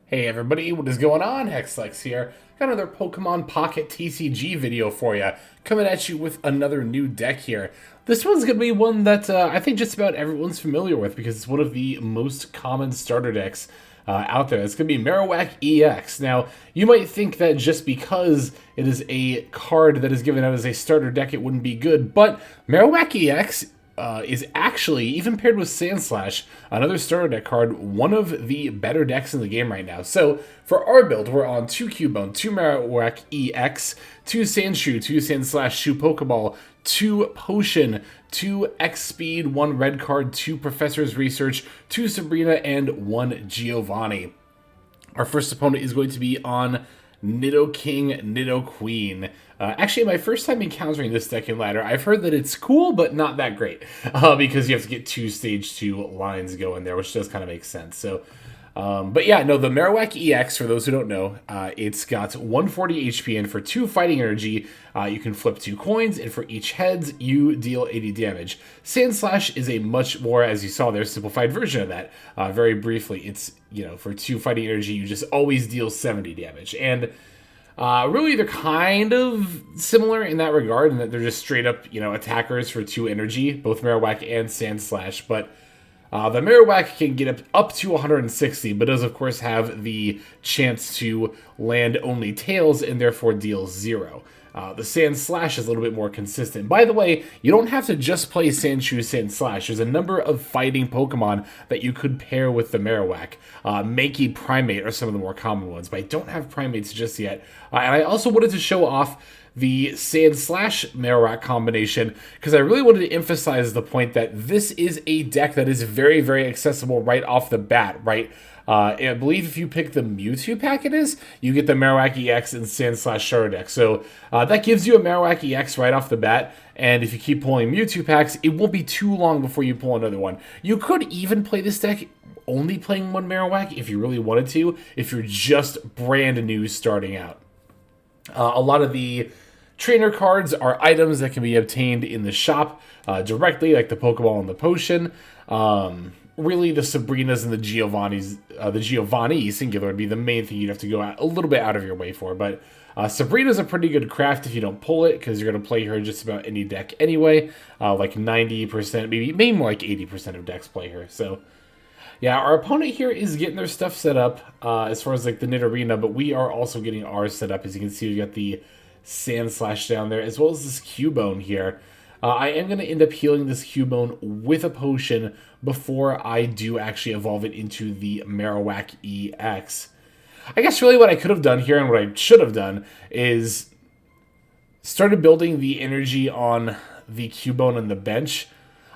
Hey everybody, what is going on? Hexlex here. Got another Pokemon Pocket TCG video for you. Coming at you with another new deck here. This one's going to be one that I think just about everyone's familiar with because it's one of the most common starter decks out there. It's going to be Marowak EX. Now, you might think that just because it is a card that is given out as a starter deck, it wouldn't be good, but Marowak EX is actually, even paired with Sandslash, another starter deck card, one of the better decks in the game right now. So for our build, we're on 2 Cubone, 2 Marowak EX, 2 Sandshoe, 2 Sandslash, Shoe Pokeball, 2 Potion, 2 X Speed, 1 Red Card, 2 Professor's Research, 2 Sabrina, and 1 Giovanni. Our first opponent is going to be on Nidoking, Nidoqueen. Actually, my first time encountering this deck in ladder, I've heard that it's cool, but not that great. Because you have to get 2 stage 2 lines going there, which does kind of make sense. So, but yeah, no, the Marowak EX, for those who don't know, it's got 140 HP, and for 2 fighting energy, you can flip 2 coins, and for each heads, you deal 80 damage. Sandslash is a much more, as you saw there, simplified version of that. Very briefly, it's, for 2 fighting energy, you just always deal 70 damage. And really, they're kind of similar in that regard, in that they're just straight up, attackers for 2 energy, both Marowak and Sandslash. But the Marowak can get up to 160, but does, of course, have the chance to land only tails and therefore deal 0. The Sandslash is a little bit more consistent. By the way, you don't have to just play Sandshoe Sandslash. There's a number of fighting Pokemon that you could pair with the Marowak. Mankey Primate are some of the more common ones, but I don't have Primates just yet. And I also wanted to show off the Sandslash Marowak combination because I really wanted to emphasize the point that this is a deck that is very, very accessible right off the bat, right? I believe if you pick the Mewtwo pack you get the Marowak EX and Sandslash starter deck. So that gives you a Marowak EX right off the bat, and if you keep pulling Mewtwo packs, it won't be too long before you pull another one. You could even play this deck only playing one Marowak if you really wanted to, if you're just brand new starting out. A lot of the trainer cards are items that can be obtained in the shop directly, like the Pokeball and the Potion. Really, the Sabrinas and the Giovanni singular would be the main thing you'd have to go out a little bit out of your way for. But Sabrina's a pretty good craft if you don't pull it, because you're going to play her just about any deck anyway. Like 90%, maybe more like 80% of decks play her. So yeah, our opponent here is getting their stuff set up as far as like the Nidorina, but we are also getting ours set up. As you can see, we got the Sandslash down there, as well as this Cubone here. I am going to end up healing this Cubone with a potion before I do actually evolve it into the Marowak EX. I guess really what I could have done here, and what I should have done, is started building the energy on the Cubone on the bench.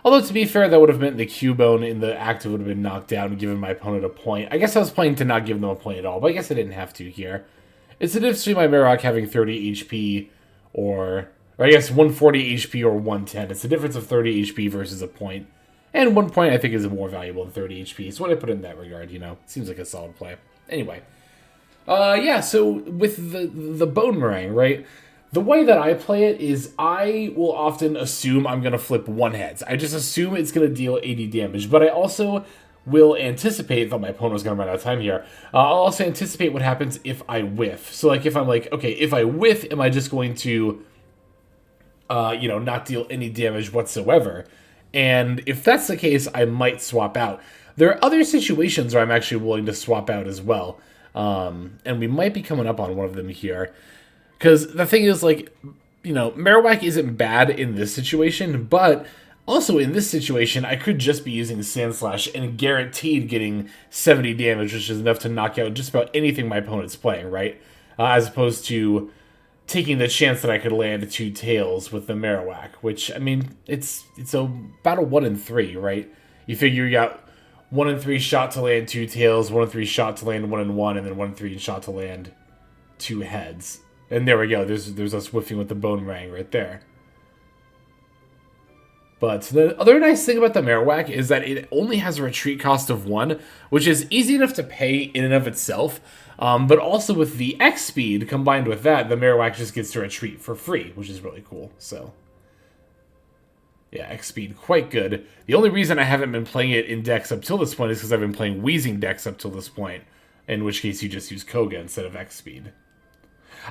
Although, to be fair, that would have meant the Cubone in the active would have been knocked down and given my opponent a point. I guess I was playing to not give them a point at all, but I guess I didn't have to here. It's the difference between my Marowak having 30 HP or I guess 140 HP or 110. It's the difference of 30 HP versus a point. And 1 point I think is more valuable than 30 HP. So what I put in that regard, seems like a solid play. Anyway. Yeah, so with the Bone Meringue, right? The way that I play it is I will often assume I'm going to flip 1 heads. I just assume it's going to deal 80 damage. But I also will anticipate, though my opponent's going to run out of time here, I'll also anticipate what happens if I whiff. So like if I'm like, okay, if I whiff, am I just going to not deal any damage whatsoever? And if that's the case, I might swap out. There are other situations where I'm actually willing to swap out as well. And we might be coming up on one of them here. Because the thing is, Marowak isn't bad in this situation, but also in this situation, I could just be using Sandslash and guaranteed getting 70 damage, which is enough to knock out just about anything my opponent's playing, right? As opposed to taking the chance that I could land 2 tails with the Marowak, which, I mean, it's about a 1 in 3, right? You figure you got 1 in 3 shot to land 2 tails, 1 in 3 shot to land 1 in 1, and then 1 in 3 shot to land 2 heads. And there we go, there's us whiffing with the Bone Meringue right there. But the other nice thing about the Marowak is that it only has a retreat cost of 1, which is easy enough to pay in and of itself. But also with the X speed combined with that, the Marowak just gets to retreat for free, which is really cool. So yeah, X speed, quite good. The only reason I haven't been playing it in decks up till this point is because I've been playing Wheezing decks up till this point. in which case you just use Koga instead of X speed.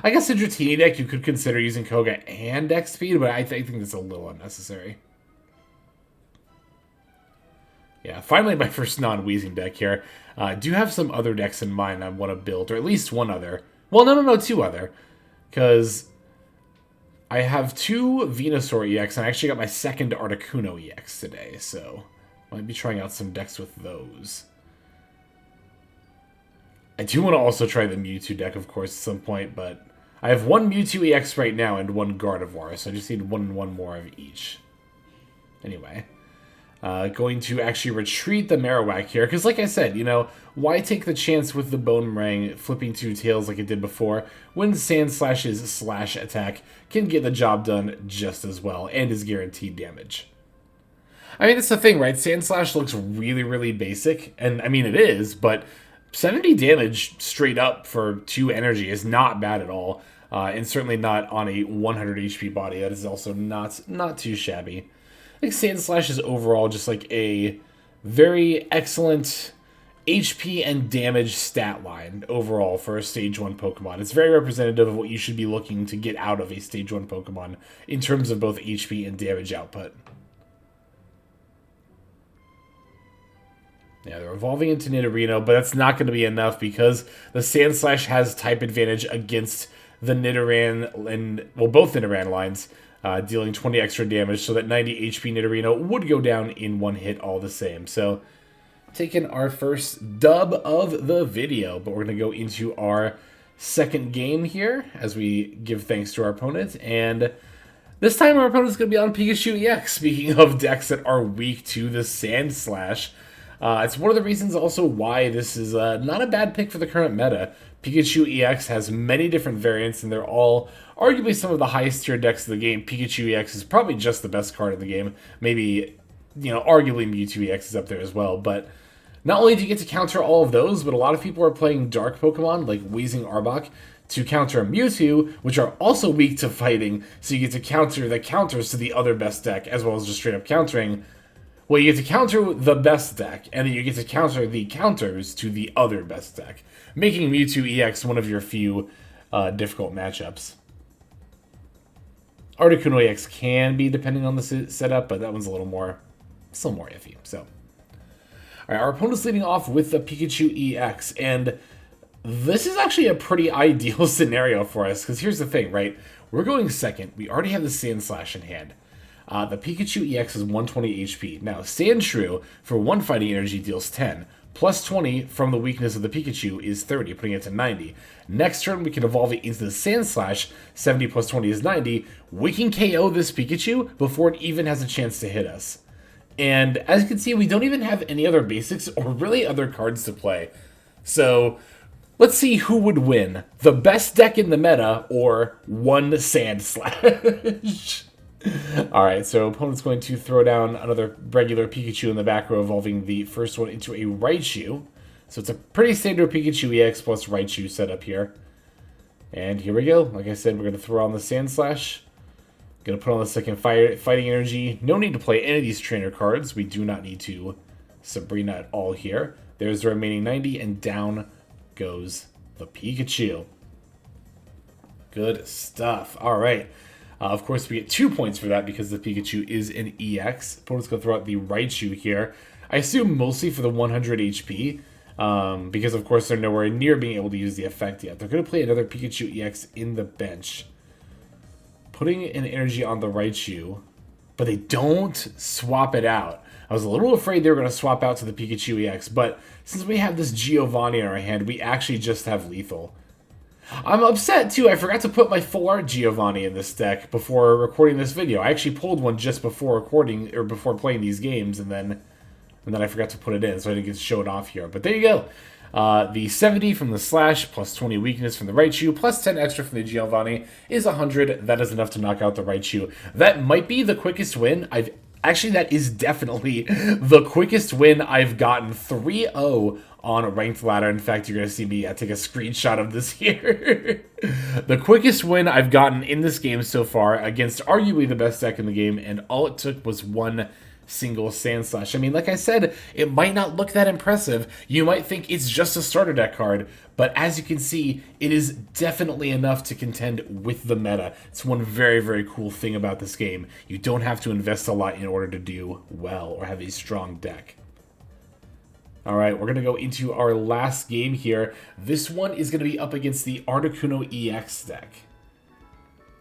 I guess in Dratini deck you could consider using Koga and X speed, but I think that's a little unnecessary. Yeah, finally my first non-Weezing deck here. I do have some other decks in mind I want to build, or at least one other. Well, no, two other. Because I have 2 Venusaur EX, and I actually got my second Articuno EX today, so might be trying out some decks with those. I do want to also try the Mewtwo deck, of course, at some point, but I have 1 Mewtwo EX right now and 1 Gardevoir, so I just need 1 and 1 more of each. Anyway. Going to actually retreat the Marowak here, because like I said, you know, why take the chance with the Boomerang flipping 2 tails like it did before, when Sandslash's slash attack can get the job done just as well, and is guaranteed damage. I mean, that's the thing, right? Sandslash looks really, really basic, and I mean it is, but 70 damage straight up for 2 energy is not bad at all, and certainly not on a 100 HP body. That is also not too shabby. I think Sandslash is overall just like a very excellent HP and damage stat line overall for a Stage 1 Pokemon. It's very representative of what you should be looking to get out of a Stage 1 Pokemon in terms of both HP and damage output. Yeah, they're evolving into Nidorino, but that's not going to be enough because the Sandslash has type advantage against the Nidoran and, well, both Nidoran lines. Dealing 20 extra damage, so that 90 HP Nidorino would go down in 1 hit all the same. So, taking our first dub of the video, but we're going to go into our second game here as we give thanks to our opponent. And this time our opponent's going to be on Pikachu EX, speaking of decks that are weak to the Sandslash. It's one of the reasons also why this is not a bad pick for the current meta. Pikachu EX has many different variants, and they're all arguably some of the highest tier decks of the game. Pikachu EX is probably just the best card in the game. Maybe, you know, arguably Mewtwo EX is up there as well. But not only do you get to counter all of those, but a lot of people are playing dark Pokemon like Weezing Arbok to counter Mewtwo, which are also weak to fighting. So you get to counter the counters to the other best deck, as well as just straight up countering. Well, you get to counter the best deck, and then you get to counter the counters to the other best deck, making Mewtwo EX one of your few difficult matchups. Articuno EX can be, depending on the setup, but that one's still more iffy. So, all right, our opponent's leading off with the Pikachu EX, and this is actually a pretty ideal scenario for us, because here's the thing, right? We're going second. We already have the Sandslash in hand. The Pikachu EX is 120 HP. Now, Sandshrew, for 1 fighting energy, deals 10. Plus 20 from the weakness of the Pikachu is 30, putting it to 90. Next turn, we can evolve it into the Sandslash. 70 plus 20 is 90. We can KO this Pikachu before it even has a chance to hit us. And as you can see, we don't even have any other basics or really other cards to play. So, let's see who would win. The best deck in the meta or one Sandslash. Alright, so opponent's going to throw down another regular Pikachu in the back row, evolving the first one into a Raichu. So it's a pretty standard Pikachu EX plus Raichu setup here. And here we go. Like I said, we're going to throw on the Sandslash. Going to put on the second Fighting Energy. No need to play any of these trainer cards. We do not need to Sabrina at all here. There's the remaining 90, and down goes the Pikachu. Good stuff. Alright. Of course, we get 2 points for that because the Pikachu is an EX. Opponent's going to throw out the Raichu here. I assume mostly for the 100 HP, because of course they're nowhere near being able to use the effect yet. They're going to play another Pikachu EX in the bench, putting an energy on the Raichu, but they don't swap it out. I was a little afraid they were going to swap out to the Pikachu EX, but since we have this Giovanni in our hand, we actually just have lethal. I'm upset, too. I forgot to put my full art Giovanni in this deck before recording this video. I actually pulled one just before recording, or before playing these games, and then I forgot to put it in, so I didn't get to show it off here. But there you go. The 70 from the Slash, plus 20 weakness from the Raichu, plus 10 extra from the Giovanni is 100. That is enough to knock out the Raichu. That might be the quickest win I've... Actually, that is definitely the quickest win I've gotten. 3-0 on a ranked ladder. In fact, you're going to see me take a screenshot of this here. The quickest win I've gotten in this game so far against arguably the best deck in the game, and all it took was 1 single Sandslash. I mean, like I said, it might not look that impressive. You might think it's just a starter deck card, but as you can see, it is definitely enough to contend with the meta. It's one very, very cool thing about this game. You don't have to invest a lot in order to do well or have a strong deck. Alright, we're going to go into our last game here. This one is going to be up against the Articuno EX deck.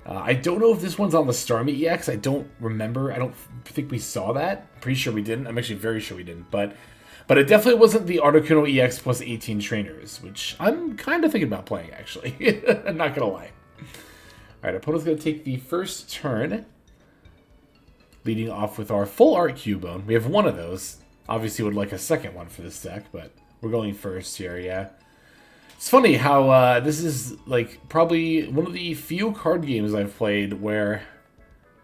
I don't know if this one's on the Starmie EX. I don't remember. I don't think we saw that. Pretty sure we didn't. I'm actually very sure we didn't. But it definitely wasn't the Articuno EX plus 18 trainers, which I'm kind of thinking about playing, actually. I'm not going to lie. Alright, opponent's going to take the first turn, leading off with our full art Cubone. We have one of those. Obviously would like a second one for this deck, but we're going first here, yeah. It's funny how this is like probably one of the few card games I've played where,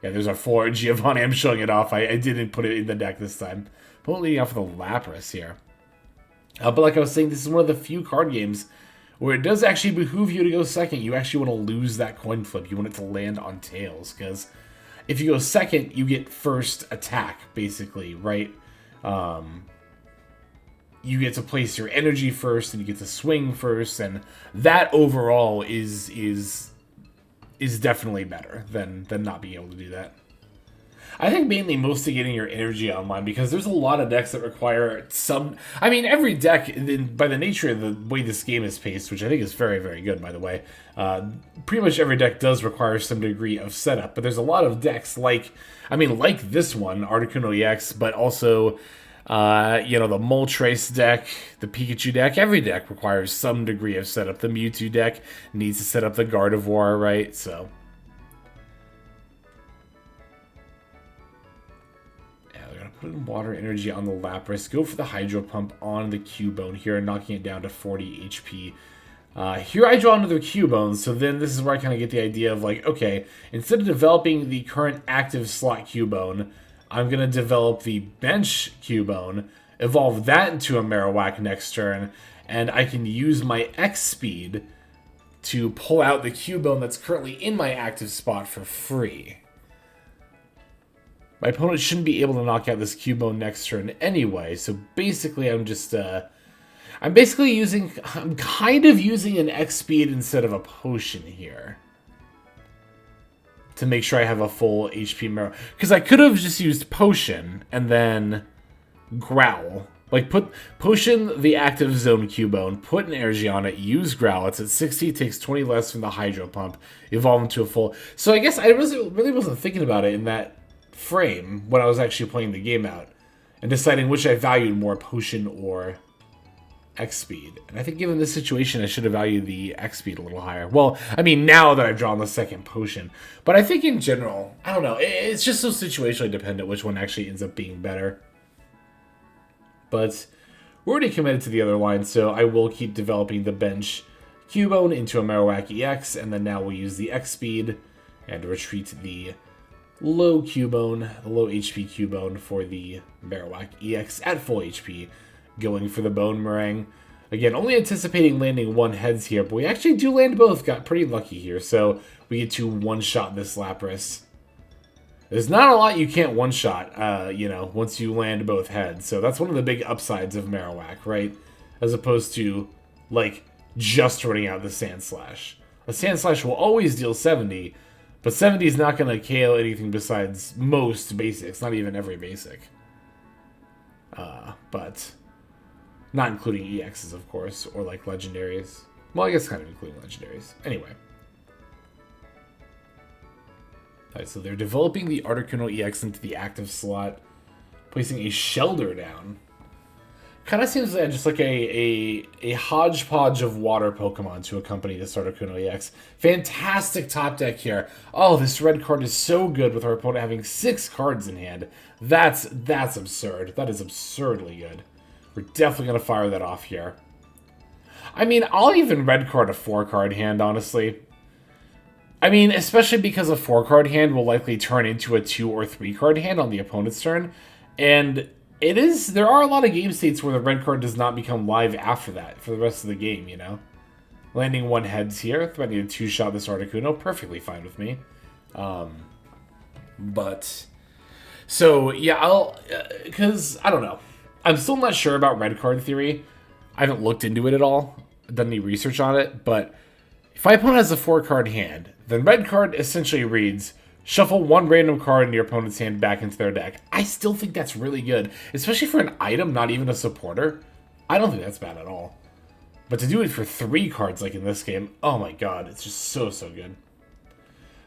yeah, there's our full art Giovanni. I'm showing it off. I didn't put it in the deck this time. But leading off with a Lapras here. But like I was saying, this is one of the few card games where it does actually behoove you to go second. You actually want to lose that coin flip. You want it to land on tails, because if you go second, you get first attack, basically, right? You get to place your energy first, and you get to swing first, and that overall is definitely better than not being able to do that. I think mainly mostly getting your energy online, because there's a lot of decks that require some... I mean, every deck, by the nature of the way this game is paced, which I think is very, very good, by the way, pretty much every deck does require some degree of setup, but there's a lot of decks like this one, Articuno EX, but also... you know, the Moltres deck, the Pikachu deck, every deck requires some degree of setup. The Mewtwo deck needs to set up the Gardevoir, right? So, yeah, they're going to put in water energy on the Lapras. Go for the Hydro Pump on the Cubone here, knocking it down to 40 HP. Here I draw another Cubone, so then this is where I kind of get the idea of like, okay, instead of developing the current active slot Cubone, I'm going to develop the bench Cubone, evolve that into a Marowak next turn, and I can use my X speed to pull out the Cubone that's currently in my active spot for free. My opponent shouldn't be able to knock out this Cubone next turn anyway, so basically I'm just, I'm kind of using an X speed instead of a potion here, to make sure I have a full HP Marrow. Because I could have just used Potion and then Growl. Like, put Potion the active zone Cubone, put an energy on it, use Growl. It's at 60, takes 20 less from the Hydro Pump, evolve into a full... So I guess I really wasn't thinking about it in that frame when I was actually playing the game out, and deciding which I valued more, Potion or X speed. And I think given this situation, I should have valued the X speed a little higher. Well, I mean, now that I've drawn the second potion. But I think in general, I don't know, it's just so situationally dependent which one actually ends up being better. But we're already committed to the other line, so I will keep developing the bench Cubone into a Marowak EX, and then now we'll use the X speed and retreat the low Cubone, the low HP Cubone for the Marowak EX at full HP. Going for the Bone Meringue. Again, only anticipating landing one heads here, but we actually do land both. Got pretty lucky here, so we get to one-shot this Lapras. There's not a lot you can't one-shot, you know, once you land both heads. So that's one of the big upsides of Marowak, right? As opposed to, like, just running out the Sandslash. A Sandslash will always deal 70, but 70 is not going to KO anything besides most basics, not even every basic. But... not including EXs, of course, or like legendaries. Well, I guess kind of including legendaries. Anyway. Alright, so they're developing the Articuno EX into the active slot, placing a Shelder down. Kind of seems like just like a hodgepodge of water Pokemon to accompany this Articuno EX. Fantastic top deck here. Oh, this red card is so good with our opponent having 6 cards in hand. That's absurd. That is absurdly good. We're definitely going to fire that off here. I mean, I'll even red card a 4-card hand, honestly. I mean, especially because a 4-card hand will likely turn into a 2 or 3-card hand on the opponent's turn. And there are a lot of game states where the red card does not become live after that for the rest of the game, you know? Landing 1 heads here, threatening to 2-shot this Articuno, perfectly fine with me. But... So, yeah, because, I don't know. I'm still not sure about red card theory. I haven't looked into it at all, done any research on it, but if my opponent has a 4-card hand, then red card essentially reads, shuffle one random card in your opponent's hand back into their deck. I still think that's really good, especially for an item, not even a supporter. I don't think that's bad at all. But to do it for 3 cards like in this game, oh my god, it's just so good.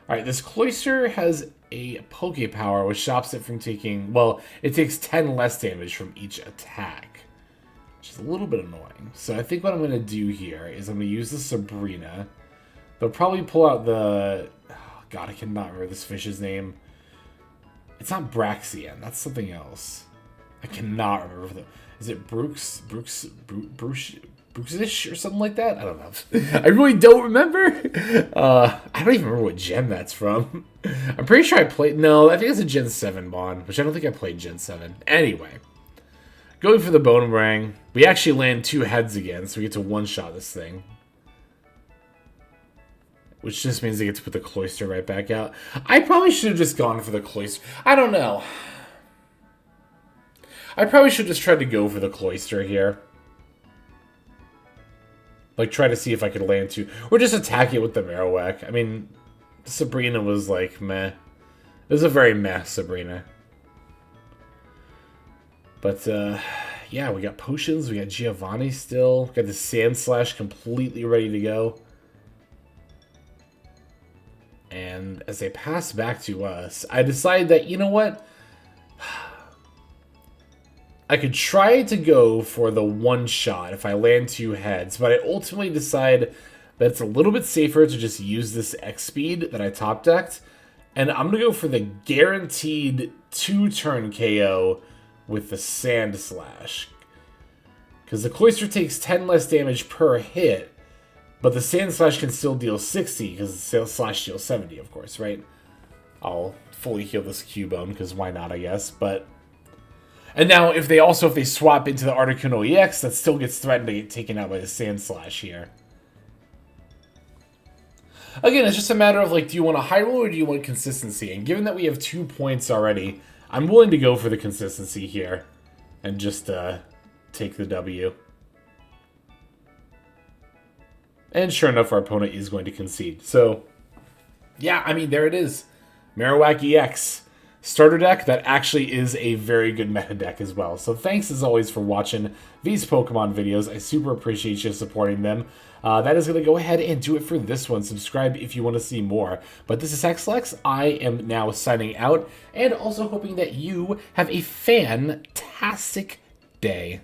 Alright, this Cloister has a Poke Power, which stops it from taking, well, it takes 10 less damage from each attack, which is a little bit annoying. So I think what I'm going to do here is I'm going to use the Sabrina. They'll probably pull out the, oh god, I cannot remember this fish's name. It's not Braxian, that's something else. I cannot remember. Is it Brooksish or something like that? I don't know. I really don't remember. I don't even remember what gen that's from. I'm pretty sure I played... No, I think it's a Gen 7 Bond, which I don't think I played Gen 7. Anyway, going for the Boomerang. We actually land 2 heads again, so we get to one-shot this thing. Which just means they get to put the Cloister right back out. I probably should have just gone for the Cloister. I don't know. I probably should just try to go for the Cloister here. Like, try to see if I could land 2. Or just attack it with the Marowak. I mean, Sabrina was like, meh. It was a very meh Sabrina. But, yeah, we got potions. We got Giovanni still. We got the Sandslash completely ready to go. And as they pass back to us, I decided that, you know what? I could try to go for the one-shot if I land 2 heads, but I ultimately decide that it's a little bit safer to just use this X-Speed that I top-decked, and I'm going to go for the guaranteed 2-turn KO with the Sandslash. Because the Cloister takes 10 less damage per hit, but the Sandslash can still deal 60, because the Sandslash deals 70, of course, right? I'll fully heal this Cubone, because why not, I guess, but... And now, if they swap into the Articuno EX, that still gets threatened to get taken out by the Sandslash here. Again, it's just a matter of, like, do you want a high roll or do you want consistency? And given that we have 2 points already, I'm willing to go for the consistency here. And just, take the W. And sure enough, our opponent is going to concede. So, yeah, I mean, there it is. Marowak EX. Starter deck that actually is a very good meta deck as well. So thanks as always for watching these Pokemon videos. I super appreciate you supporting them. That is going to go ahead and do it for this one. Subscribe if you want to see more. But this is Sandslash. I am now signing out and also hoping that you have a fantastic day.